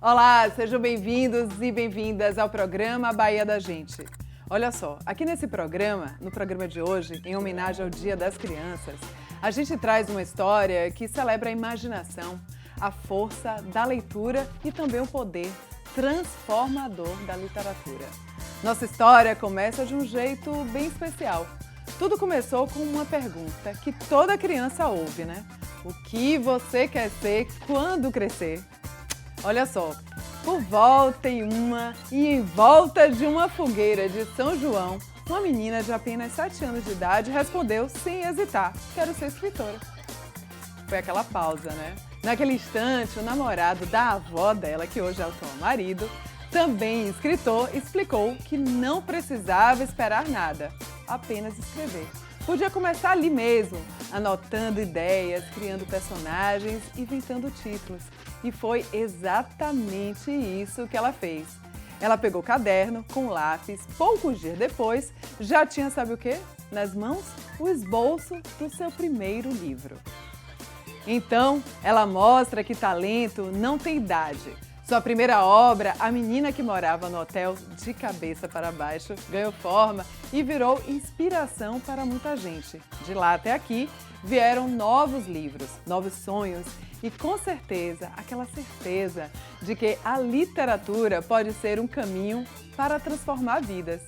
Olá, sejam bem-vindos e bem-vindas ao programa Bahia da Gente. Olha só, aqui nesse programa, no programa de hoje, em homenagem ao Dia das Crianças, a gente traz uma história que celebra a imaginação, a força da leitura e também o poder transformador da literatura. Nossa história começa de um jeito bem especial. Tudo começou com uma pergunta que toda criança ouve, né? O que você quer ser quando crescer? Olha só, por volta e em volta de uma fogueira de São João, uma menina de apenas 7 anos de idade respondeu sem hesitar: quero ser escritora. Foi aquela pausa, né? Naquele instante, o namorado da avó dela, que hoje é o atual marido, também escritor, explicou que não precisava esperar nada, apenas escrever. Podia começar ali mesmo, anotando ideias, criando personagens, inventando títulos. E foi exatamente isso que ela fez. Ela pegou o caderno com lápis, poucos dias depois, já tinha, sabe o quê? Nas mãos, o esboço do seu primeiro livro. Então, ela mostra que talento não tem idade. Sua primeira obra, A Menina que Morava no Hotel de Cabeça para Baixo, ganhou forma e virou inspiração para muita gente. De lá até aqui, vieram novos livros, novos sonhos e, com certeza, aquela certeza de que a literatura pode ser um caminho para transformar vidas.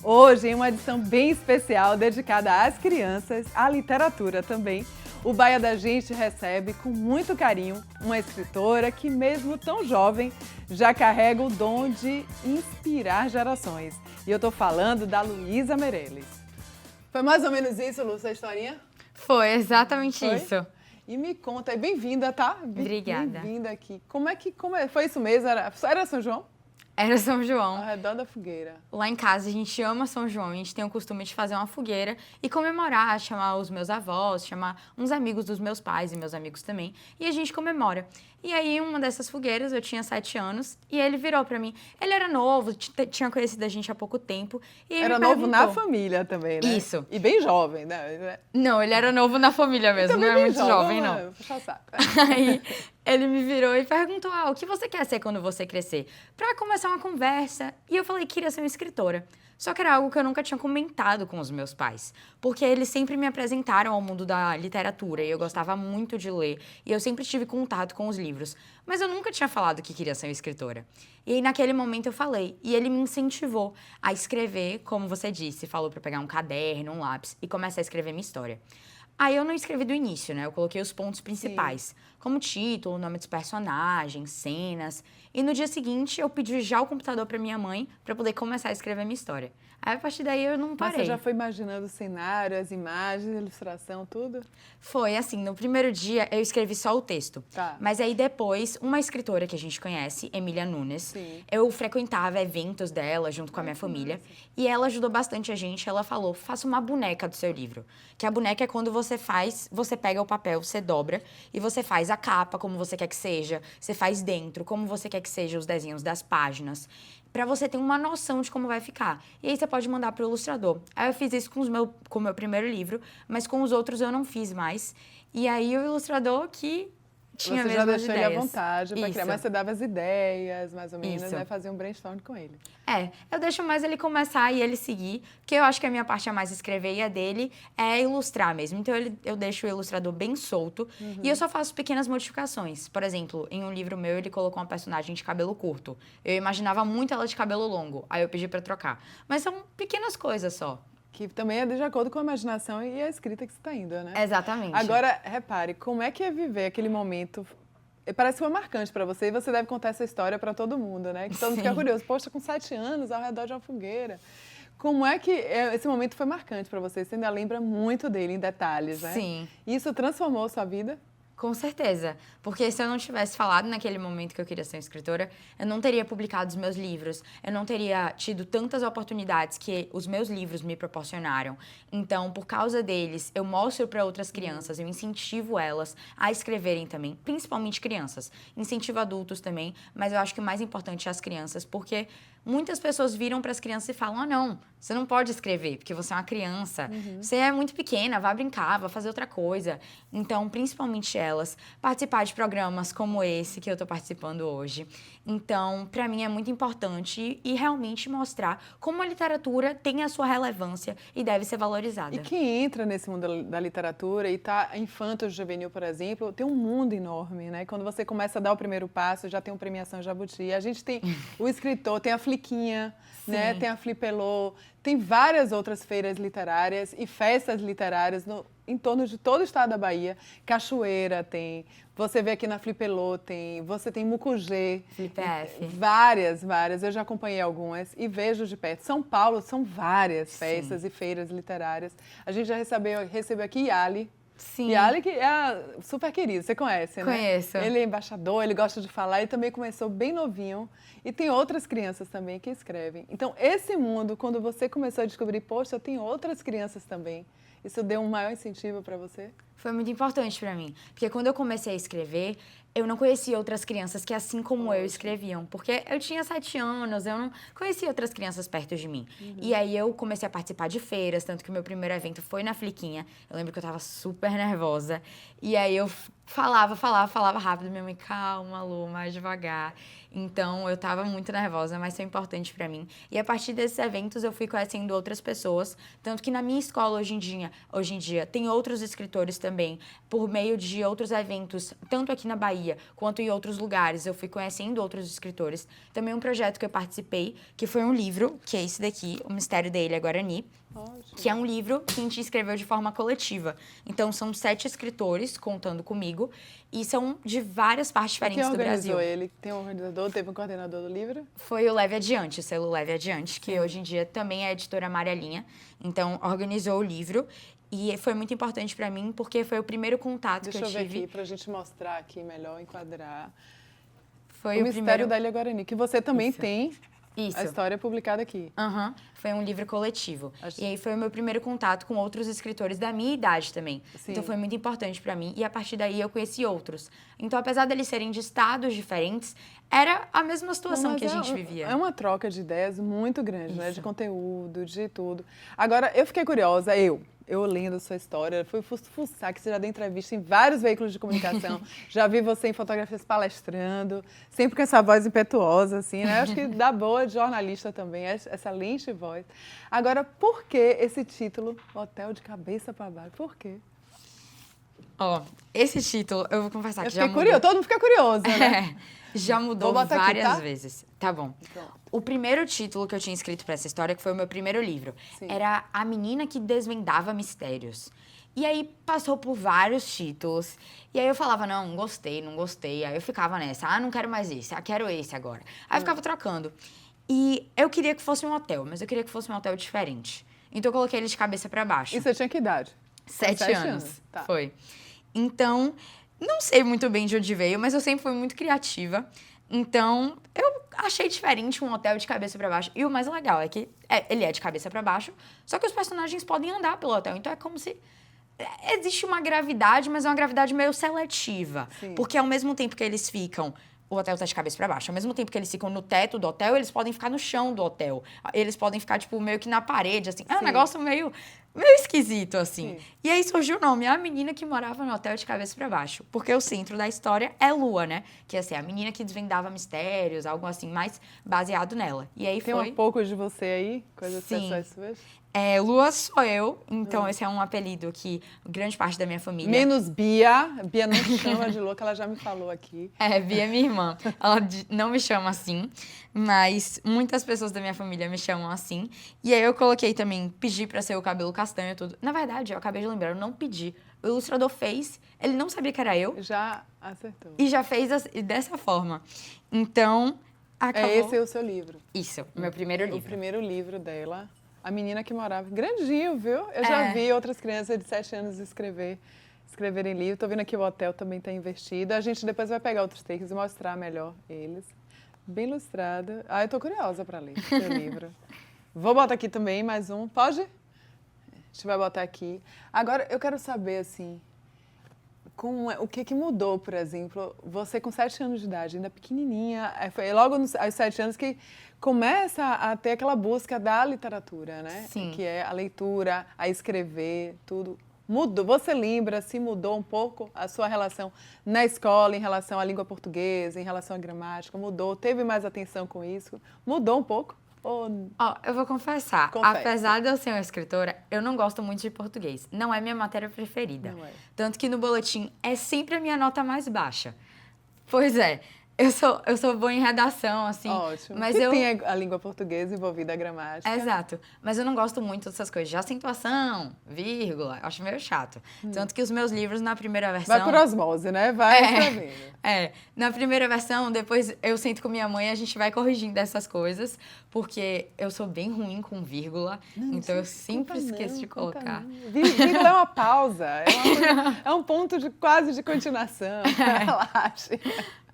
Hoje, em uma edição bem especial dedicada às crianças, à literatura também, o Bahia da Gente recebe com muito carinho uma escritora que, mesmo tão jovem, já carrega o dom de inspirar gerações. E eu estou falando da Luísa Meirelles. Foi mais ou menos isso, Lu, sua historinha? Foi exatamente isso. E me conta, bem-vinda, tá? Obrigada. Bem-vinda aqui. Foi isso mesmo? Era São João? Era São João. Ao redor da fogueira. Lá em casa a gente ama São João, a gente tem o costume de fazer uma fogueira e comemorar, chamar os meus avós, chamar uns amigos dos meus pais e meus amigos também, e a gente comemora. E aí, uma dessas fogueiras, eu tinha 7 anos, e ele virou pra mim. Ele era novo, tinha conhecido a gente há pouco tempo. E ele era novo na família também, né? Isso. E bem jovem, né? Não, ele era novo na família mesmo, não era muito jovem, não. Puxa o saco. Aí ele me virou e perguntou: o que você quer ser quando você crescer? Pra começar uma conversa. E eu falei que queria ser uma escritora. Só que era algo que eu nunca tinha comentado com os meus pais, porque eles sempre me apresentaram ao mundo da literatura e eu gostava muito de ler, e eu sempre tive contato com os livros, mas eu nunca tinha falado que queria ser uma escritora. E aí, naquele momento eu falei, e ele me incentivou a escrever, como você disse, falou para pegar um caderno, um lápis e começar a escrever minha história. Aí eu não escrevi do início, né? Eu coloquei os pontos principais, como título, nome dos personagens, cenas. E no dia seguinte eu pedi já o computador para minha mãe para poder começar a escrever minha história. Aí a partir daí eu não parei. Mas você já foi imaginando o cenário, as imagens, a ilustração, tudo? Foi assim, no primeiro dia eu escrevi só o texto. Tá. Mas aí depois, uma escritora que a gente conhece, Emília Nunes, Sim. eu frequentava eventos dela junto com a minha família. E ela ajudou bastante a gente. Ela falou, faça uma boneca do seu livro. Que a boneca é quando você pega o papel, você dobra e você faz a capa como você quer que seja. Você faz dentro, como você quer que seja os desenhos das páginas. Pra você ter uma noção de como vai ficar. E aí você pode mandar pro ilustrador. Aí eu fiz isso com o meu primeiro livro, mas com os outros eu não fiz mais. E aí o ilustrador que tinha você mesmo já as deixou ideias. ele à vontade para criar, mas você dava as ideias, mais ou menos, Isso. né? Fazia um brainstorm com ele. Eu deixo mais ele começar e ele seguir, porque eu acho que a minha parte é mais escrever e a dele é ilustrar mesmo. Então eu deixo o ilustrador bem solto e eu só faço pequenas modificações. Por exemplo, em um livro meu ele colocou uma personagem de cabelo curto. Eu imaginava muito ela de cabelo longo, aí eu pedi pra trocar. Mas são pequenas coisas só. Que também é de acordo com a imaginação e a escrita que você está indo, né? Exatamente. Agora, repare, como é que é viver aquele momento? Parece que foi marcante para você e você deve contar essa história para todo mundo, né? Que todo mundo fica curioso. Poxa, com 7 anos, ao redor de uma fogueira. Como é que esse momento foi marcante para você? Você ainda lembra muito dele em detalhes, né? Sim. Isso transformou a sua vida? Com certeza, porque se eu não tivesse falado naquele momento que eu queria ser uma escritora, eu não teria publicado os meus livros, eu não teria tido tantas oportunidades que os meus livros me proporcionaram. Então, por causa deles, eu mostro para outras crianças, eu incentivo elas a escreverem também, principalmente crianças. Incentivo adultos também, mas eu acho que o mais importante é as crianças, porque muitas pessoas viram para as crianças e falam, não, você não pode escrever, porque você é uma criança, você é muito pequena, vá brincar, vá fazer outra coisa. Então, principalmente elas, participar de programas como esse que eu estou participando hoje. Então, para mim é muito importante e realmente mostrar como a literatura tem a sua relevância e deve ser valorizada. E quem entra nesse mundo da literatura e está infanto-juvenil, por exemplo, tem um mundo enorme, né? Quando você começa a dar o primeiro passo, já tem uma premiação Jabuti. A gente tem o escritor, tem a Fliquinha, né? Tem a Flipelô, tem várias outras feiras literárias e festas literárias em torno de todo o estado da Bahia. Cachoeira tem, você vê aqui na Flipelô tem, você tem Mucugê. FlipF. Várias. Eu já acompanhei algumas e vejo de perto. São Paulo são várias festas e feiras literárias. A gente já recebeu aqui Yali. Sim. Yali, que é super querido, você conhece, né? Conheço. Ele é embaixador, ele gosta de falar, ele também começou bem novinho. E tem outras crianças também que escrevem. Então, esse mundo, quando você começou a descobrir, poxa, tem outras crianças também. Isso deu um maior incentivo para você? Foi muito importante para mim, porque quando eu comecei a escrever, eu não conhecia outras crianças que, assim como eu, escreviam. Porque eu tinha 7 anos, eu não conhecia outras crianças perto de mim. E aí eu comecei a participar de feiras, tanto que o meu primeiro evento foi na Fliquinha. Eu lembro que eu tava super nervosa. E aí eu falava rápido. Minha mãe, calma, Lu, mais devagar. Então eu tava muito nervosa, mas foi importante para mim. E a partir desses eventos eu fui conhecendo outras pessoas. Tanto que na minha escola hoje em dia tem outros escritores também, por meio de outros eventos, tanto aqui na Bahia quanto em outros lugares. Eu fui conhecendo outros escritores. Também um projeto que eu participei, que foi um livro, que é esse daqui, O Mistério da Ilha Guarani, que é um livro que a gente escreveu de forma coletiva. Então, são 7 escritores contando comigo e são de várias partes diferentes do Brasil. Quem organizou ele? Tem um organizador? Teve um coordenador do livro? Foi o Leve Adiante, o selo Leve Adiante, que hoje em dia também é a editora Amarelinha. Então, organizou o livro. E foi muito importante para mim, porque foi o primeiro contato que eu tive. Deixa eu ver aqui, para a gente mostrar aqui melhor, enquadrar. Foi o Mistério da Ilha Guarani, que você também tem a história publicada aqui. Foi um livro coletivo. E aí foi o meu primeiro contato com outros escritores da minha idade também. Sim. Então foi muito importante para mim. E a partir daí eu conheci outros. Então, apesar deles serem de estados diferentes, era a mesma situação que a gente vivia. É uma troca de ideias muito grande, né? De conteúdo, de tudo. Agora, eu fiquei curiosa, eu lendo a sua história, fui fuçar, que você já deu entrevista em vários veículos de comunicação, já vi você em fotografias palestrando, sempre com essa voz impetuosa, assim, né? Acho que dá boa de jornalista também, essa lente voz. Agora, por que esse título, Hotel de Cabeça para Baixo? Por quê? Esse título, eu vou confessar que já mudou. Curioso, todo mundo fica curioso, né? Já mudou várias aqui, tá? vezes. Tá bom. Então. O primeiro título que eu tinha escrito para essa história, que foi o meu primeiro livro, era A Menina que Desvendava Mistérios. E aí passou por vários títulos. E aí eu falava, não gostei, não gostei. Aí eu ficava nessa, não quero mais esse, quero esse agora. Aí eu ficava trocando. E eu queria que fosse um hotel, mas eu queria que fosse um hotel diferente. Então eu coloquei ele de cabeça para baixo. E você tinha que idade? 7 anos. Tá. Foi. Então, não sei muito bem de onde veio, mas eu sempre fui muito criativa. Então, eu achei diferente um hotel de cabeça para baixo. E o mais legal é que ele é de cabeça para baixo, só que os personagens podem andar pelo hotel. Então, é como se... Existe uma gravidade, mas é uma gravidade meio seletiva. Sim. Porque ao mesmo tempo que eles ficam... O hotel está de cabeça para baixo. Ao mesmo tempo que eles ficam no teto do hotel, eles podem ficar no chão do hotel. Eles podem ficar, tipo, meio que na parede, assim. É um negócio meio esquisito, assim. Sim. E aí surgiu o nome, a menina que morava no hotel de cabeça para baixo. Porque o centro da história é Lua, né? Que é assim, a menina que desvendava mistérios, algo assim, mais baseado nela. E aí Tem um pouco de você aí? Coisas pessoais suas? Lua sou eu, então esse é um apelido que grande parte da minha família... Menos Bia. Bia não te chama de louca, ela já me falou aqui. Bia é minha irmã. Ela não me chama assim, mas muitas pessoas da minha família me chamam assim. E aí eu coloquei também, pedi pra ser o cabelo castanho e tudo. Na verdade, eu acabei de lembrar, eu não pedi. O ilustrador fez, ele não sabia que era eu. Já acertou. E já fez dessa forma. Então, acabou... Esse é o seu livro. Isso, meu primeiro livro. O primeiro livro dela. A menina que morava... Grandinho, viu? Eu já vi outras crianças de 7 anos escreverem livro. Tô vendo aqui o hotel também está investido. A gente depois vai pegar outros takes e mostrar melhor eles. Bem ilustrado. Eu tô curiosa para ler seu livro. Vou botar aqui também mais um. Pode? A gente vai botar aqui. Agora, eu quero saber, assim... o que mudou, por exemplo? Você com 7 anos de idade, ainda pequenininha, foi logo aos 7 anos que começa a ter aquela busca da literatura, né? Sim. Que é a leitura, a escrever, tudo. Mudou? Você lembra se mudou um pouco a sua relação na escola em relação à língua portuguesa, em relação à gramática? Mudou? Teve mais atenção com isso? Mudou um pouco? Eu vou confessar, apesar de eu ser uma escritora, eu não gosto muito de português. Não é minha matéria preferida. Não é. Tanto que no boletim é sempre a minha nota mais baixa. Pois é, eu sou boa em redação, assim. Ótimo. Mas tem a língua portuguesa envolvida, a gramática. Exato. Mas eu não gosto muito dessas coisas de acentuação, vírgula. Eu acho meio chato. Tanto que os meus livros, na primeira versão... Vai por osmose, né? Vai escrevendo. Na primeira versão, depois eu sento com minha mãe e a gente vai corrigindo essas coisas, porque eu sou bem ruim com vírgula, então eu sempre esqueço de colocar. Vírgula é uma pausa, é um ponto quase de continuação. Relaxe.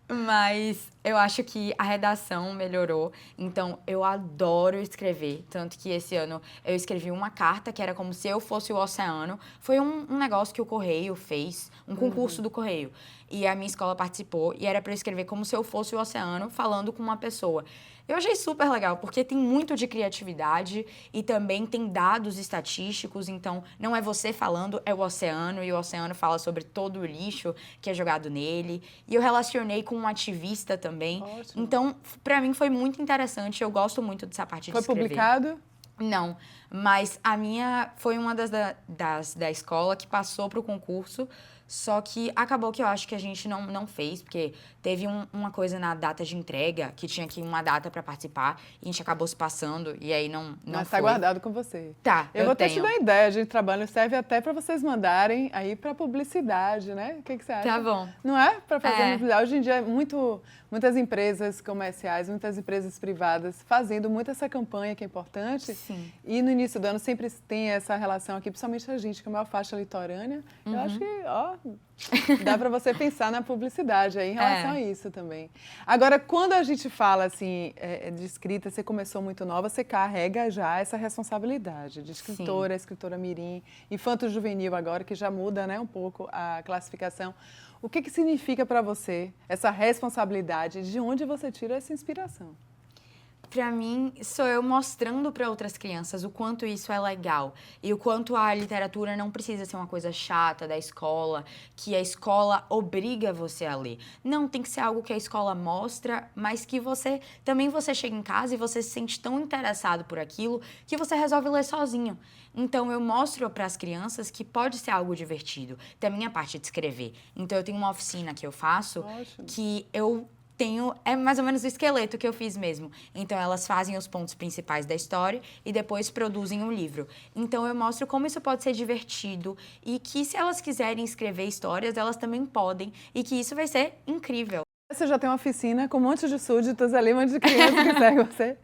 Mas eu acho que a redação melhorou, então eu adoro escrever. Tanto que esse ano eu escrevi uma carta que era como se eu fosse o oceano. Foi um negócio que o Correio fez, um concurso do Correio. E a minha escola participou e era para eu escrever como se eu fosse o oceano falando com uma pessoa. Eu achei super legal, porque tem muito de criatividade e também tem dados estatísticos, então não é você falando, é o oceano, e o oceano fala sobre todo o lixo que é jogado nele. E eu relacionei com um ativista também. Ótimo. Então, pra mim foi muito interessante, eu gosto muito dessa parte de escrever. Foi publicado? Não, mas a minha foi uma da escola que passou pro concurso, só que acabou que eu acho que a gente não fez, porque teve uma coisa na data de entrega, que tinha aqui uma data para participar, e a gente acabou se passando, e aí não Mas foi. tá guardado com você. Tá, eu vou até te tenho. dar ideia, a gente trabalha, serve até para vocês mandarem aí para publicidade, né? O que você acha? Tá bom. Não é? Para fazer publicidade. Hoje em dia, muitas empresas comerciais, muitas empresas privadas fazendo muito essa campanha que é importante. Sim. E no início do ano sempre tem essa relação aqui, principalmente a gente, que é a maior faixa litorânea. Eu acho que, dá para você pensar na publicidade aí em relação a isso também. Agora, quando a gente fala assim de escrita, você começou muito nova, você carrega já essa responsabilidade de escritora, escritora mirim, infanto-juvenil agora, que já muda, né, um pouco a classificação. O que significa para você essa responsabilidade? De onde você tira essa inspiração? Pra mim, sou eu mostrando para outras crianças o quanto isso é legal e o quanto a literatura não precisa ser uma coisa chata da escola, que a escola obriga você a ler. Não, tem que ser algo que a escola mostra, mas que você chega em casa e você se sente tão interessado por aquilo que você resolve ler sozinho. Então, eu mostro para as crianças que pode ser algo divertido. Tem a minha parte de escrever. Então, eu tenho uma oficina que eu faço que eu é mais ou menos o esqueleto que eu fiz mesmo. Então, elas fazem os pontos principais da história e depois produzem um livro. Então, eu mostro como isso pode ser divertido e que se elas quiserem escrever histórias, elas também podem e que isso vai ser incrível. Você já tem uma oficina com um monte de súditos ali, um monte de crianças que seguem você.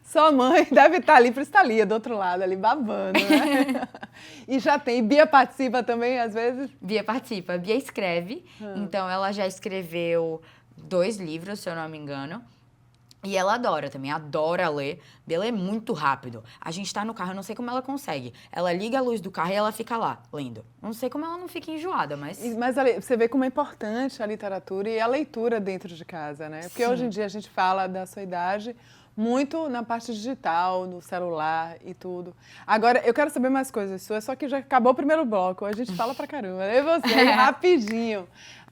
Sua mãe deve estar ali para estalia, do outro lado, ali babando, né? E já tem. Bia participa também, às vezes? Bia participa. Bia escreve. Então, ela já escreveu 2 livros, se eu não me engano. E ela adora também, adora ler. Bia lê muito rápido. A gente tá no carro, eu não sei como ela consegue. Ela liga a luz do carro e ela fica lá, lendo. Não sei como ela não fica enjoada, mas... Mas você vê como é importante a literatura e a leitura dentro de casa, né? Porque hoje em dia a gente fala da sua idade muito na parte digital, no celular e tudo. Agora, eu quero saber mais coisas suas, só que já acabou o primeiro bloco. A gente fala pra caramba, né? E você, rapidinho.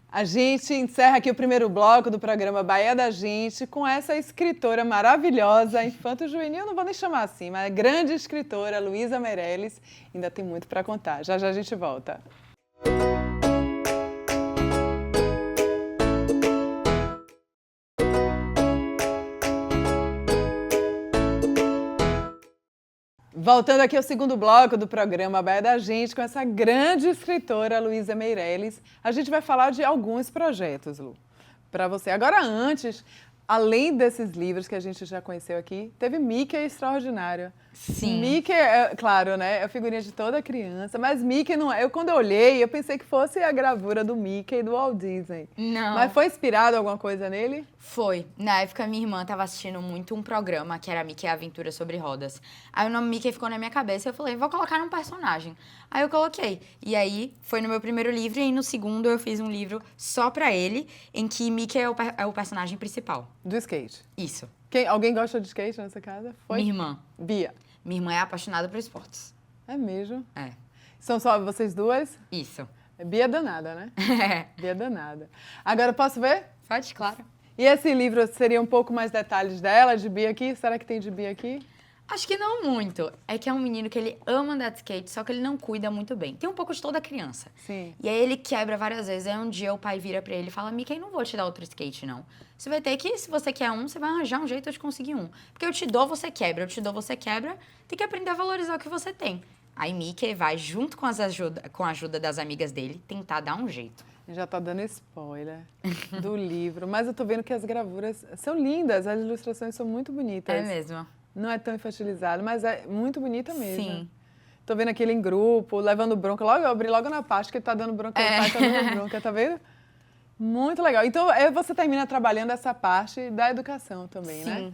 A gente encerra aqui o primeiro bloco do programa Bahia da Gente com essa escritora maravilhosa, infanto-juvenil, não vou nem chamar assim, mas grande escritora, Luísa Meirelles. Ainda tem muito para contar. Já já a gente volta. Voltando aqui ao segundo bloco do programa Bahia da Gente, com essa grande escritora, Luísa Meirelles, a gente vai falar de alguns projetos, Lu, para você. Agora, antes, além desses livros que a gente já conheceu aqui, teve Mickey Extraordinário. Sim. Mickey, claro, né? É a figurinha de toda criança, mas Mickey não é. Quando eu olhei, eu pensei que fosse a gravura do Mickey do Walt Disney. Não. Mas foi inspirado alguma coisa nele? Foi. Na época, minha irmã estava assistindo muito um programa que era Mickey Aventura sobre Rodas. Aí o nome Mickey ficou na minha cabeça e eu falei, vou colocar num personagem. Aí eu coloquei. E aí, foi no meu primeiro livro e aí no segundo eu fiz um livro só pra ele, em que Mickey é o personagem principal. Do skate. Isso. Alguém gosta de skate nessa casa? Foi? Minha irmã. Bia. Minha irmã é apaixonada por esportes. É mesmo? É. São só vocês duas? Isso. Bia é danada, né? Bia é danada. Agora, posso ver? Pode, claro. E esse livro seria um pouco mais detalhes dela, de Bia aqui? Será que tem de Bia aqui? Acho que não muito. É que é um menino que ele ama andar de skate, só que ele não cuida muito bem. Tem um pouco de toda criança. Sim. E aí ele quebra várias vezes. Aí um dia o pai vira pra ele e fala, Mickey, não vou te dar outro skate, não. Você vai ter que, se você quer um, você vai arranjar um jeito de conseguir um. Porque eu te dou, você quebra. Eu te dou, você quebra. Tem que aprender a valorizar o que você tem. Aí Mickey vai, junto com a ajuda das amigas dele, tentar dar um jeito. Já tá dando spoiler do livro. Mas eu tô vendo que as gravuras são lindas. As ilustrações são muito bonitas. É mesmo. Não é tão infantilizado, mas é muito bonita mesmo. Sim. Tô vendo aquele em grupo, levando bronca. Logo, eu abri logo na parte que ele tá dando bronca. O pai tá dando bronca, tá vendo? Muito legal. Então, você termina trabalhando essa parte da educação também, Sim. né?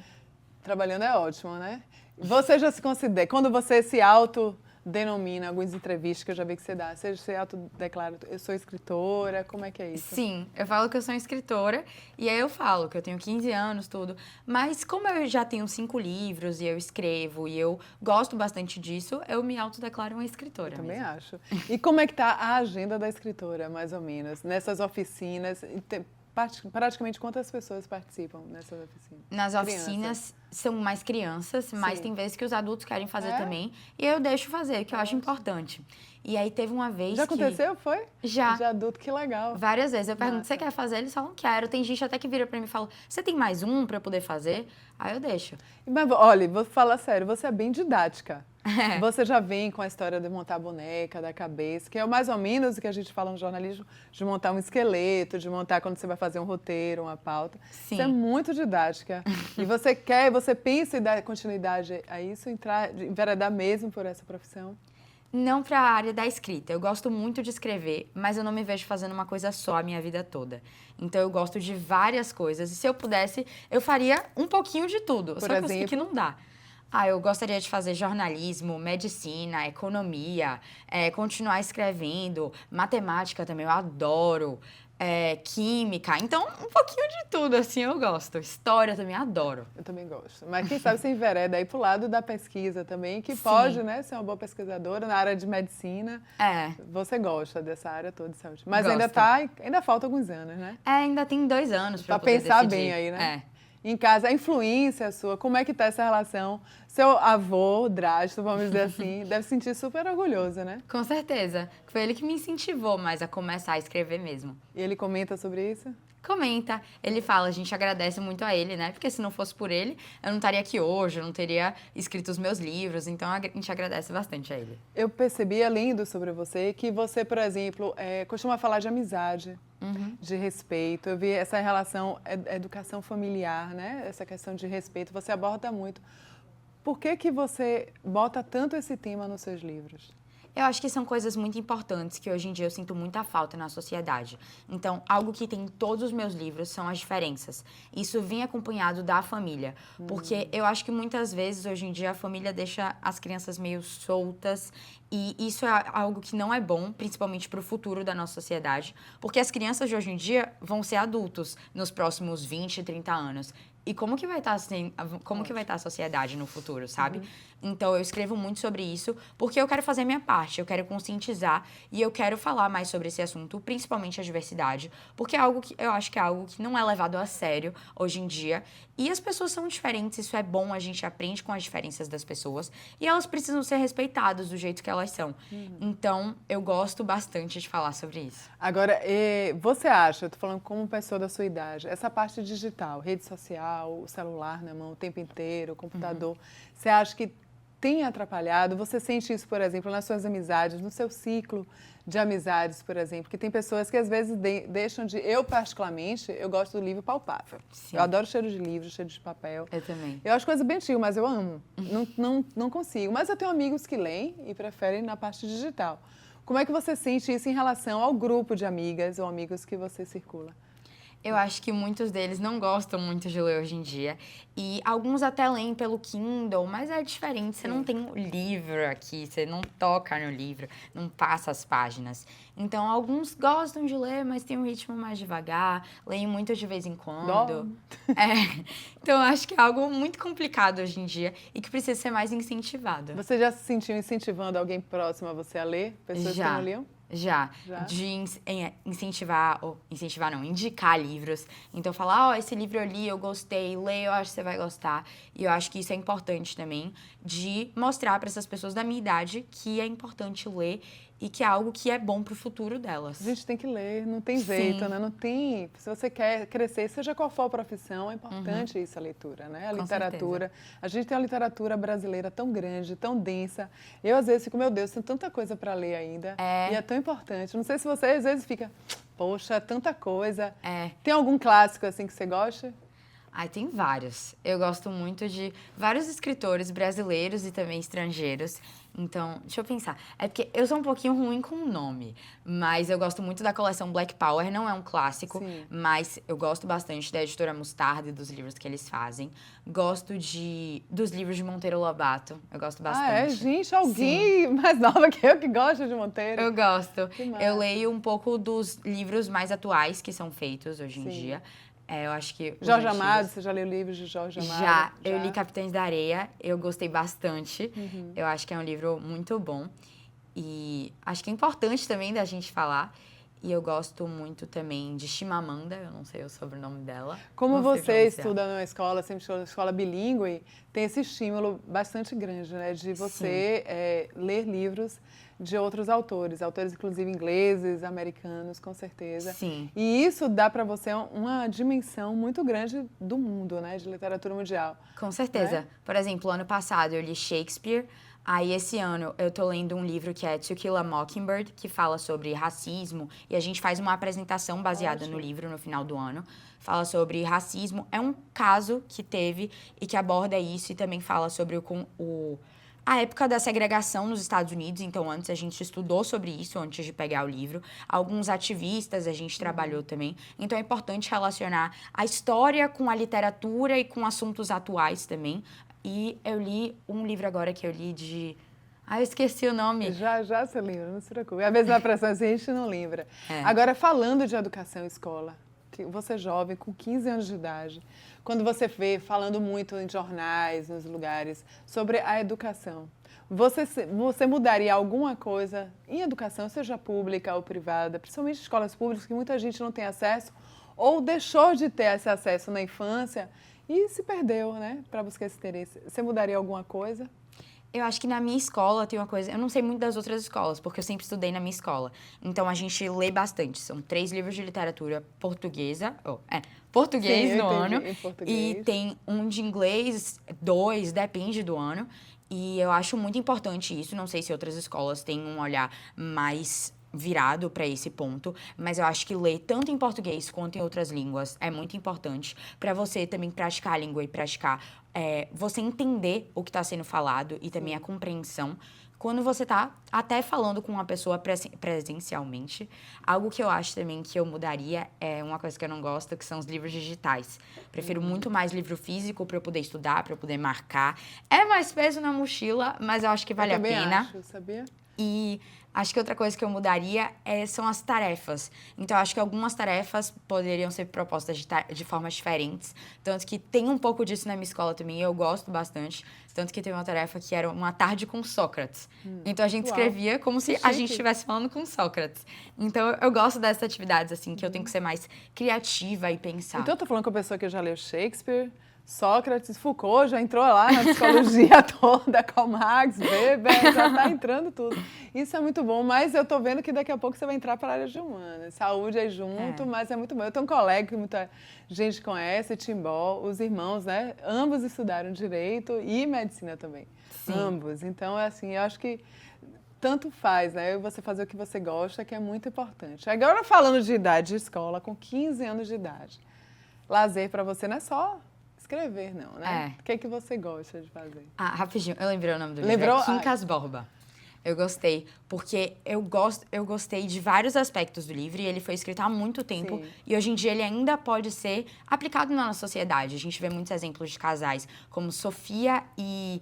Trabalhando é ótimo, né? Você já se considera... Quando você se autodenomina, algumas entrevistas que eu já vi que você dá, você se autodeclara, eu sou escritora, como é que é isso? Sim, eu falo que eu sou escritora e aí eu falo que eu tenho 15 anos, tudo. Mas como eu já tenho 5 livros e eu escrevo e eu gosto bastante disso, eu me autodeclaro uma escritora. Eu também mesmo. acho. E como é que tá a agenda da escritora, mais ou menos? Nessas oficinas, praticamente quantas pessoas participam nessas oficinas? Nas Crianças. oficinas são mais crianças, mas Sim. tem vezes que os adultos querem fazer É? também. E eu deixo fazer, que eu acho importante. E aí teve uma vez Já que... aconteceu, foi? Já. De adulto, que legal. Várias vezes. Eu pergunto, Massa. você quer fazer? Eles falam, quero. Tem gente até que vira pra mim e fala, você tem mais um pra eu poder fazer? Aí eu deixo. Mas, olha, vou falar sério, você é bem didática. É. Você já vem com a história de montar a boneca, da cabeça, que é mais ou menos o que a gente fala no jornalismo, de montar um esqueleto, de montar quando você vai fazer um roteiro, uma pauta. Sim. Você é muito didática. E você pensa em dar continuidade a isso, enveredar mesmo por essa profissão? Não para a área da escrita. Eu gosto muito de escrever, mas eu não me vejo fazendo uma coisa só a minha vida toda. Então eu gosto de várias coisas. E se eu pudesse, eu faria um pouquinho de tudo. Só que eu sei que não dá. Eu gostaria de fazer jornalismo, medicina, economia, continuar escrevendo, matemática também, eu adoro. Química, então um pouquinho de tudo, assim, eu gosto. História também, adoro. Eu também gosto. Mas quem sabe você envereda aí pro lado da pesquisa também, que Sim. pode, né, ser uma boa pesquisadora na área de medicina. Você gosta dessa área toda de saúde. Mas Gosto. ainda falta alguns anos, né? Ainda tem 2 anos pra Pra poder pensar decidir. bem aí, né? Em casa, a influência sua, como é que tá essa relação? Seu avô, drástico, vamos dizer assim, deve se sentir super orgulhoso, né? Com certeza. Foi ele que me incentivou mais a começar a escrever mesmo. E ele comenta sobre isso? Comenta. Ele fala, a gente agradece muito a ele, né? Porque se não fosse por ele, eu não estaria aqui hoje, eu não teria escrito os meus livros. Então, a gente agradece bastante a ele. Eu percebi, lendo sobre você, que você, por exemplo, costuma falar de amizade, de respeito. Eu vi essa relação, educação familiar, né? Essa questão de respeito, você aborda muito. Por que você bota tanto esse tema nos seus livros? Eu acho que são coisas muito importantes que hoje em dia eu sinto muita falta na sociedade. Então, algo que tem em todos os meus livros são as diferenças. Isso vem acompanhado da família. Porque eu acho que muitas vezes, hoje em dia, a família deixa as crianças meio soltas. E isso é algo que não é bom, principalmente para o futuro da nossa sociedade. Porque as crianças de hoje em dia vão ser adultos nos próximos 20, 30 anos. E como que vai estar assim, como que vai estar a sociedade no futuro, sabe? Então, eu escrevo muito sobre isso porque eu quero fazer a minha parte, eu quero conscientizar e eu quero falar mais sobre esse assunto, principalmente a diversidade, porque é algo que eu acho que é algo que não é levado a sério hoje em dia. E as pessoas são diferentes, isso é bom, a gente aprende com as diferenças das pessoas e elas precisam ser respeitadas do jeito que elas são. Então, eu gosto bastante de falar sobre isso. Agora, você acha, eu tô falando como pessoa da sua idade, essa parte digital, rede social, o celular na mão o tempo inteiro, o computador, você acha que tem atrapalhado? Você sente isso, por exemplo, nas suas amizades, no seu ciclo de amizades, por exemplo? Que tem pessoas que às vezes deixam de... Eu, particularmente, eu gosto do livro palpável. Sim. Eu adoro cheiro de livro, cheiro de papel. Eu também. Eu acho coisa bem antiga, mas eu amo. Não consigo. Mas eu tenho amigos que leem e preferem na parte digital. Como é que você sente isso em relação ao grupo de amigas ou amigos que você circula? Eu acho que muitos deles não gostam muito de ler hoje em dia. E alguns até leem pelo Kindle, mas é diferente. Você não tem um livro aqui, você não toca no livro, não passa as páginas. Então, alguns gostam de ler, mas tem um ritmo mais devagar, leem muito de vez em quando. Então, eu acho que é algo muito complicado hoje em dia e que precisa ser mais incentivado. Você já se sentiu incentivando alguém próximo a você a ler? Pessoas que não liam? Já. De indicar livros. Então, falar, esse livro eu li, eu gostei, lê, eu acho que você vai gostar. E eu acho que isso é importante também, de mostrar para essas pessoas da minha idade que é importante ler e que é algo que é bom pro futuro delas. A gente tem que ler, não tem jeito, né? Não tem... Se você quer crescer, seja qual for a profissão, é importante isso, a leitura, né? A literatura. A gente tem uma literatura brasileira tão grande, tão densa. Eu, às vezes, fico, meu Deus, tem tanta coisa para ler ainda. E é tão importante. Não sei se você, às vezes, fica, poxa, tanta coisa. Tem algum clássico, assim, que você gosta? Ai, tem vários. Eu gosto muito de vários escritores brasileiros e também estrangeiros. Então, deixa eu pensar. É porque eu sou um pouquinho ruim com o nome, mas eu gosto muito da coleção Black Power. Não é um clássico, mas eu gosto bastante da editora Mostarda e dos livros que eles fazem. Gosto dos livros de Monteiro Lobato. Eu gosto bastante. Gente, alguém mais nova que eu que gosta de Monteiro? Eu gosto. Eu leio um pouco dos livros mais atuais que são feitos hoje em dia. Eu acho que... Jorge Amado, você já leu livros de Jorge Amado? Já. Eu li Capitães da Areia, eu gostei bastante. Eu acho que é um livro muito bom. E acho que é importante também da gente falar. E eu gosto muito também de Chimamanda, eu não sei o sobrenome dela. Como você estuda numa escola, sempre escola bilíngue, tem esse estímulo bastante grande, né? De você ler livros de outros autores inclusive ingleses, americanos, com certeza. Sim. E isso dá para você uma dimensão muito grande do mundo, né? De literatura mundial. Com certeza. Por exemplo, ano passado eu li Shakespeare. Aí, esse ano, eu tô lendo um livro que é To Kill a Mockingbird, que fala sobre racismo, e a gente faz uma apresentação baseada no livro no final do ano. Fala sobre racismo. É um caso que teve e que aborda isso e também fala sobre a época da segregação nos Estados Unidos. Então, antes a gente estudou sobre isso, antes de pegar o livro. Alguns ativistas a gente trabalhou também. Então, é importante relacionar a história com a literatura e com assuntos atuais também. E eu li um livro agora que eu li de... eu esqueci o nome. Já você lembra, não se preocupe. Às vezes na pressão assim, a gente não lembra. Agora, falando de educação e escola, que você é jovem, com 15 anos de idade, quando você vê falando muito em jornais, nos lugares, sobre a educação, você mudaria alguma coisa em educação, seja pública ou privada, principalmente escolas públicas, que muita gente não tem acesso ou deixou de ter esse acesso na infância e se perdeu, né, para buscar esse interesse. Você mudaria alguma coisa? Eu acho que na minha escola tem uma coisa... Eu não sei muito das outras escolas, porque eu sempre estudei na minha escola. Então, a gente lê bastante. São 3 livros de literatura portuguesa... português no ano. E tem um de inglês, 2, depende do ano. E eu acho muito importante isso. Não sei se outras escolas têm um olhar mais virado para esse ponto, mas eu acho que ler tanto em português quanto em outras línguas é muito importante para você também praticar a língua e praticar, você entender o que está sendo falado e também a compreensão quando você está até falando com uma pessoa presencialmente. Algo que eu acho também que eu mudaria é uma coisa que eu não gosto, que são os livros digitais. Prefiro muito mais livro físico para eu poder estudar, para eu poder marcar. É mais peso na mochila, mas eu acho que vale a pena. Acho, sabia? E acho que outra coisa que eu mudaria são as tarefas. Então, acho que algumas tarefas poderiam ser propostas de formas diferentes. Tanto que tem um pouco disso na minha escola também, eu gosto bastante. Tanto que teve uma tarefa que era uma tarde com Sócrates. Então, a gente escrevia como se a gente estivesse falando com Sócrates. Então, eu gosto dessas atividades, assim, que eu tenho que ser mais criativa e pensar. Então, eu tô falando com a pessoa que já leu Shakespeare, Sócrates, Foucault, já entrou lá na psicologia toda, Karl Marx, Weber, já está entrando tudo. Isso é muito bom, mas eu estou vendo que daqui a pouco você vai entrar para a área de humanas. Saúde é junto, mas é muito bom. Eu tenho um colega que muita gente conhece, Timbó, os irmãos, né? Ambos estudaram Direito e Medicina também. Sim. Ambos. Então, é assim, eu acho que tanto faz, né? Você fazer o que você gosta, que é muito importante. Agora, falando de idade de escola, com 15 anos de idade, lazer para você não é só escrever, não, né? O que é que você gosta de fazer? Rapidinho, eu lembrei o nome do livro. Lembrou? É Quincas Borba. Eu gostei, porque eu gostei de vários aspectos do livro e ele foi escrito há muito tempo. Sim. E hoje em dia ele ainda pode ser aplicado na nossa sociedade. A gente vê muitos exemplos de casais, como Sofia e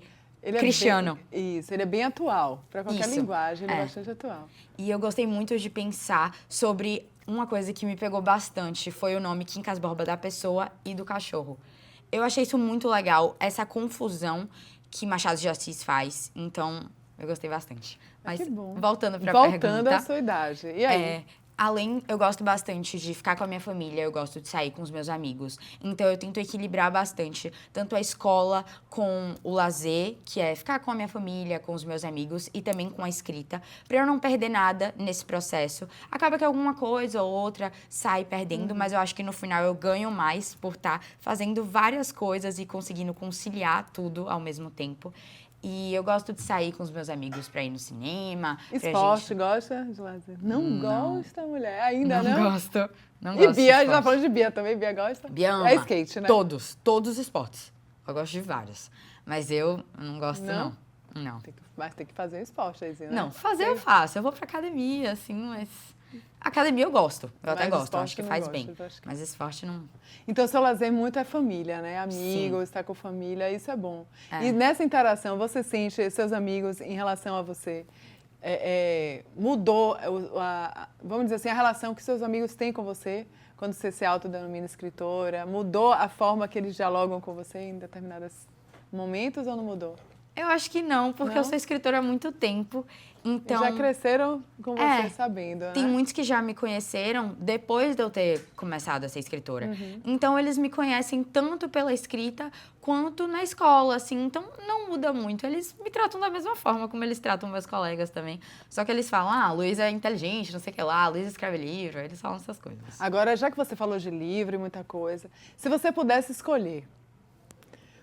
Cristiano. Ele é bem atual. Para qualquer linguagem, ele é bastante atual. E eu gostei muito de pensar sobre uma coisa que me pegou bastante, foi o nome Quincas Borba da pessoa e do cachorro. Eu achei isso muito legal, essa confusão que Machado de Assis faz. Então, eu gostei bastante. Mas, que bom. voltando para a pergunta... Voltando à sua idade. E aí? Eu gosto bastante de ficar com a minha família, eu gosto de sair com os meus amigos. Então, eu tento equilibrar bastante, tanto a escola com o lazer, que é ficar com a minha família, com os meus amigos, e também com a escrita, para eu não perder nada nesse processo. Acaba que alguma coisa ou outra sai perdendo, mas eu acho que no final eu ganho mais por estar fazendo várias coisas e conseguindo conciliar tudo ao mesmo tempo. E eu gosto de sair com os meus amigos para ir no cinema. Esporte, gosta de lazer? Não gosta, mulher? Ainda não? Não gosto. Não E gosto Bia, a de gente tá falando de Bia também. Bia gosta? Bia ama. É skate, né? Todos os esportes. Eu gosto de vários. Mas eu não gosto, não. Mas tem que fazer esporte aí, né? Não, fazer eu faço. Eu vou pra academia, assim, mas... Academia eu gosto. Eu até gosto, acho que faz bem. Mas esporte não... Então, seu lazer muito é família, né? Amigos, estar com família, isso é bom. E nessa interação, você sente seus amigos em relação a você? Mudou, vamos dizer assim, a relação que seus amigos têm com você quando você se autodenomina escritora? Mudou a forma que eles dialogam com você em determinados momentos ou não mudou? Eu acho que não, porque eu sou escritora há muito tempo, então... Já cresceram com você sabendo, né? Tem muitos que já me conheceram depois de eu ter começado a ser escritora. Então, eles me conhecem tanto pela escrita quanto na escola, assim. Então, não muda muito. Eles me tratam da mesma forma como eles tratam meus colegas também. Só que eles falam, a Luísa é inteligente, não sei o que lá, a Luísa escreve livro. Eles falam essas coisas. Agora, já que você falou de livro e muita coisa, se você pudesse escolher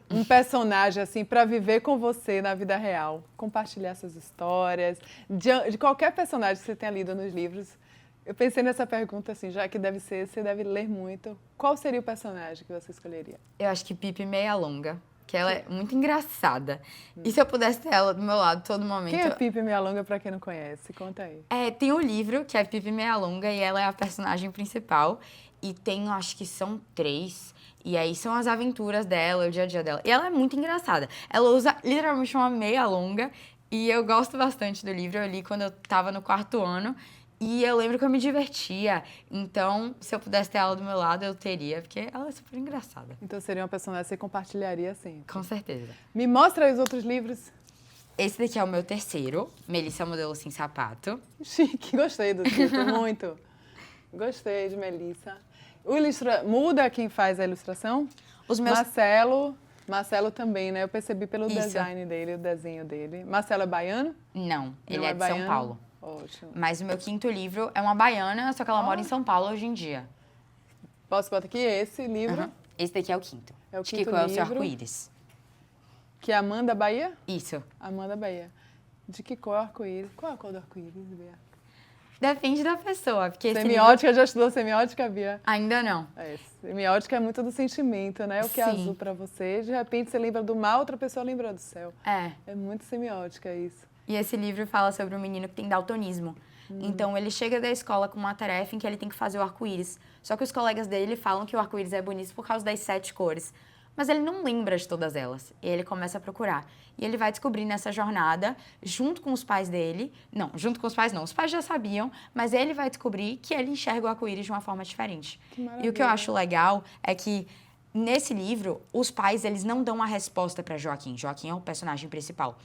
um personagem, assim, para viver com você na vida real, compartilhar essas histórias, de qualquer personagem que você tenha lido nos livros. Eu pensei nessa pergunta, assim, já que você deve ler muito. Qual seria o personagem que você escolheria? Eu acho que Pipi Meia Longa, que ela é muito engraçada. E se eu pudesse ter ela do meu lado todo momento... Quem é Pipi Meia Longa, para quem não conhece? Conta aí. Tem um livro, que é Pipi Meia Longa, e ela é a personagem principal. E tem, acho que são 3... E aí são as aventuras dela, o dia a dia dela. E ela é muito engraçada. Ela usa literalmente uma meia longa. E eu gosto bastante do livro. Eu li quando eu tava no 4º ano. E eu lembro que eu me divertia. Então, se eu pudesse ter ela do meu lado, eu teria. Porque ela é super engraçada. Então seria uma personagem que você compartilharia sempre. Com certeza. Me mostra aí os outros livros. Esse daqui é o meu 3º. Melissa Modelo Sem Sapato. Chique, gostei do título, muito. Gostei de Melissa. Muda quem faz a ilustração? Os meus... Marcelo também, né? Eu percebi pelo design dele, o desenho dele. Marcelo é baiano? Não, ele é de São Paulo. Ótimo. Mas o meu 5º livro é uma baiana, só que ela mora em São Paulo hoje em dia. Posso botar aqui esse livro? Esse daqui é o 5º. É o de 5º Kiko livro. É o Seu Arco-Íris. Que é Amanda Bahia? Isso. Amanda Bahia. De que cor é o arco-íris? Qual é a cor do arco-íris, Bia? Depende da pessoa, porque semiótica, já estudou semiótica, Bia? Ainda não. Semiótica é muito do sentimento, né? O que é azul para você, de repente você lembra do mar, outra pessoa lembra do céu. É muito semiótica isso. E esse livro fala sobre um menino que tem daltonismo. Então, ele chega da escola com uma tarefa em que ele tem que fazer o arco-íris. Só que os colegas dele falam que o arco-íris é bonito por causa das 7 cores. Mas ele não lembra de todas elas. E ele começa a procurar. E ele vai descobrir nessa jornada, junto com os pais dele... Não, junto com os pais não. Os pais já sabiam, mas ele vai descobrir que ele enxerga o arco-íris de uma forma diferente. E o que eu acho legal é que, nesse livro, os pais eles não dão a resposta para Joaquim. Joaquim é o personagem principal.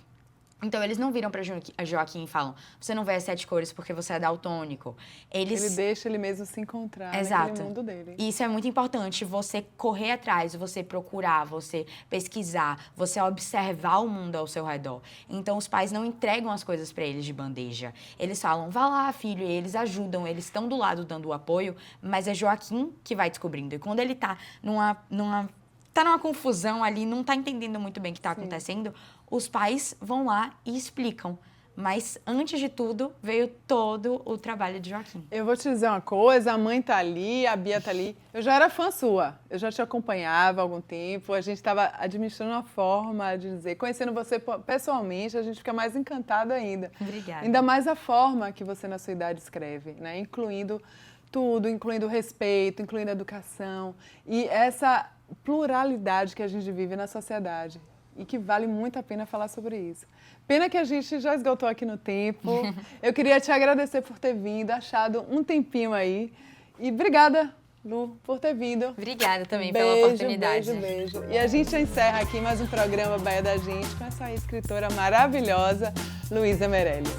Então, eles não viram pra Joaquim e falam, você não vê as 7 cores porque você é daltônico. Ele deixa ele mesmo se encontrar naquele mundo dele. E isso é muito importante, você correr atrás, você procurar, você pesquisar, você observar o mundo ao seu redor. Então, os pais não entregam as coisas pra eles de bandeja. Eles falam, vá lá, filho, e eles ajudam, eles estão do lado dando o apoio, mas é Joaquim que vai descobrindo. E quando ele tá numa confusão ali, não tá entendendo muito bem o que tá acontecendo, os pais vão lá e explicam. Mas, antes de tudo, veio todo o trabalho de Joaquim. Eu vou te dizer uma coisa, a mãe tá ali, a Bia tá ali. Eu já era fã sua, eu já te acompanhava há algum tempo, a gente estava administrando uma forma de dizer, conhecendo você pessoalmente, a gente fica mais encantado ainda. Obrigada. Ainda mais a forma que você, na sua idade, escreve, né? Incluindo tudo, incluindo respeito, incluindo educação e essa pluralidade que a gente vive na sociedade. E que vale muito a pena falar sobre isso. Pena que a gente já esgotou aqui no tempo. Eu queria te agradecer por ter vindo, achado um tempinho aí. E obrigada, Lu, por ter vindo. Obrigada também pela oportunidade. Beijo. E a gente encerra aqui mais um programa Bahia da Gente com essa escritora maravilhosa, Luísa Meirelles.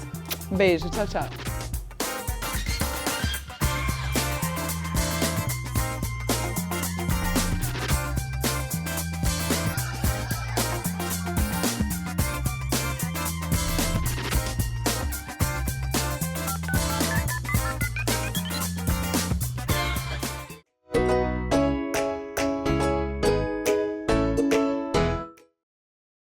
Beijo, tchau, tchau.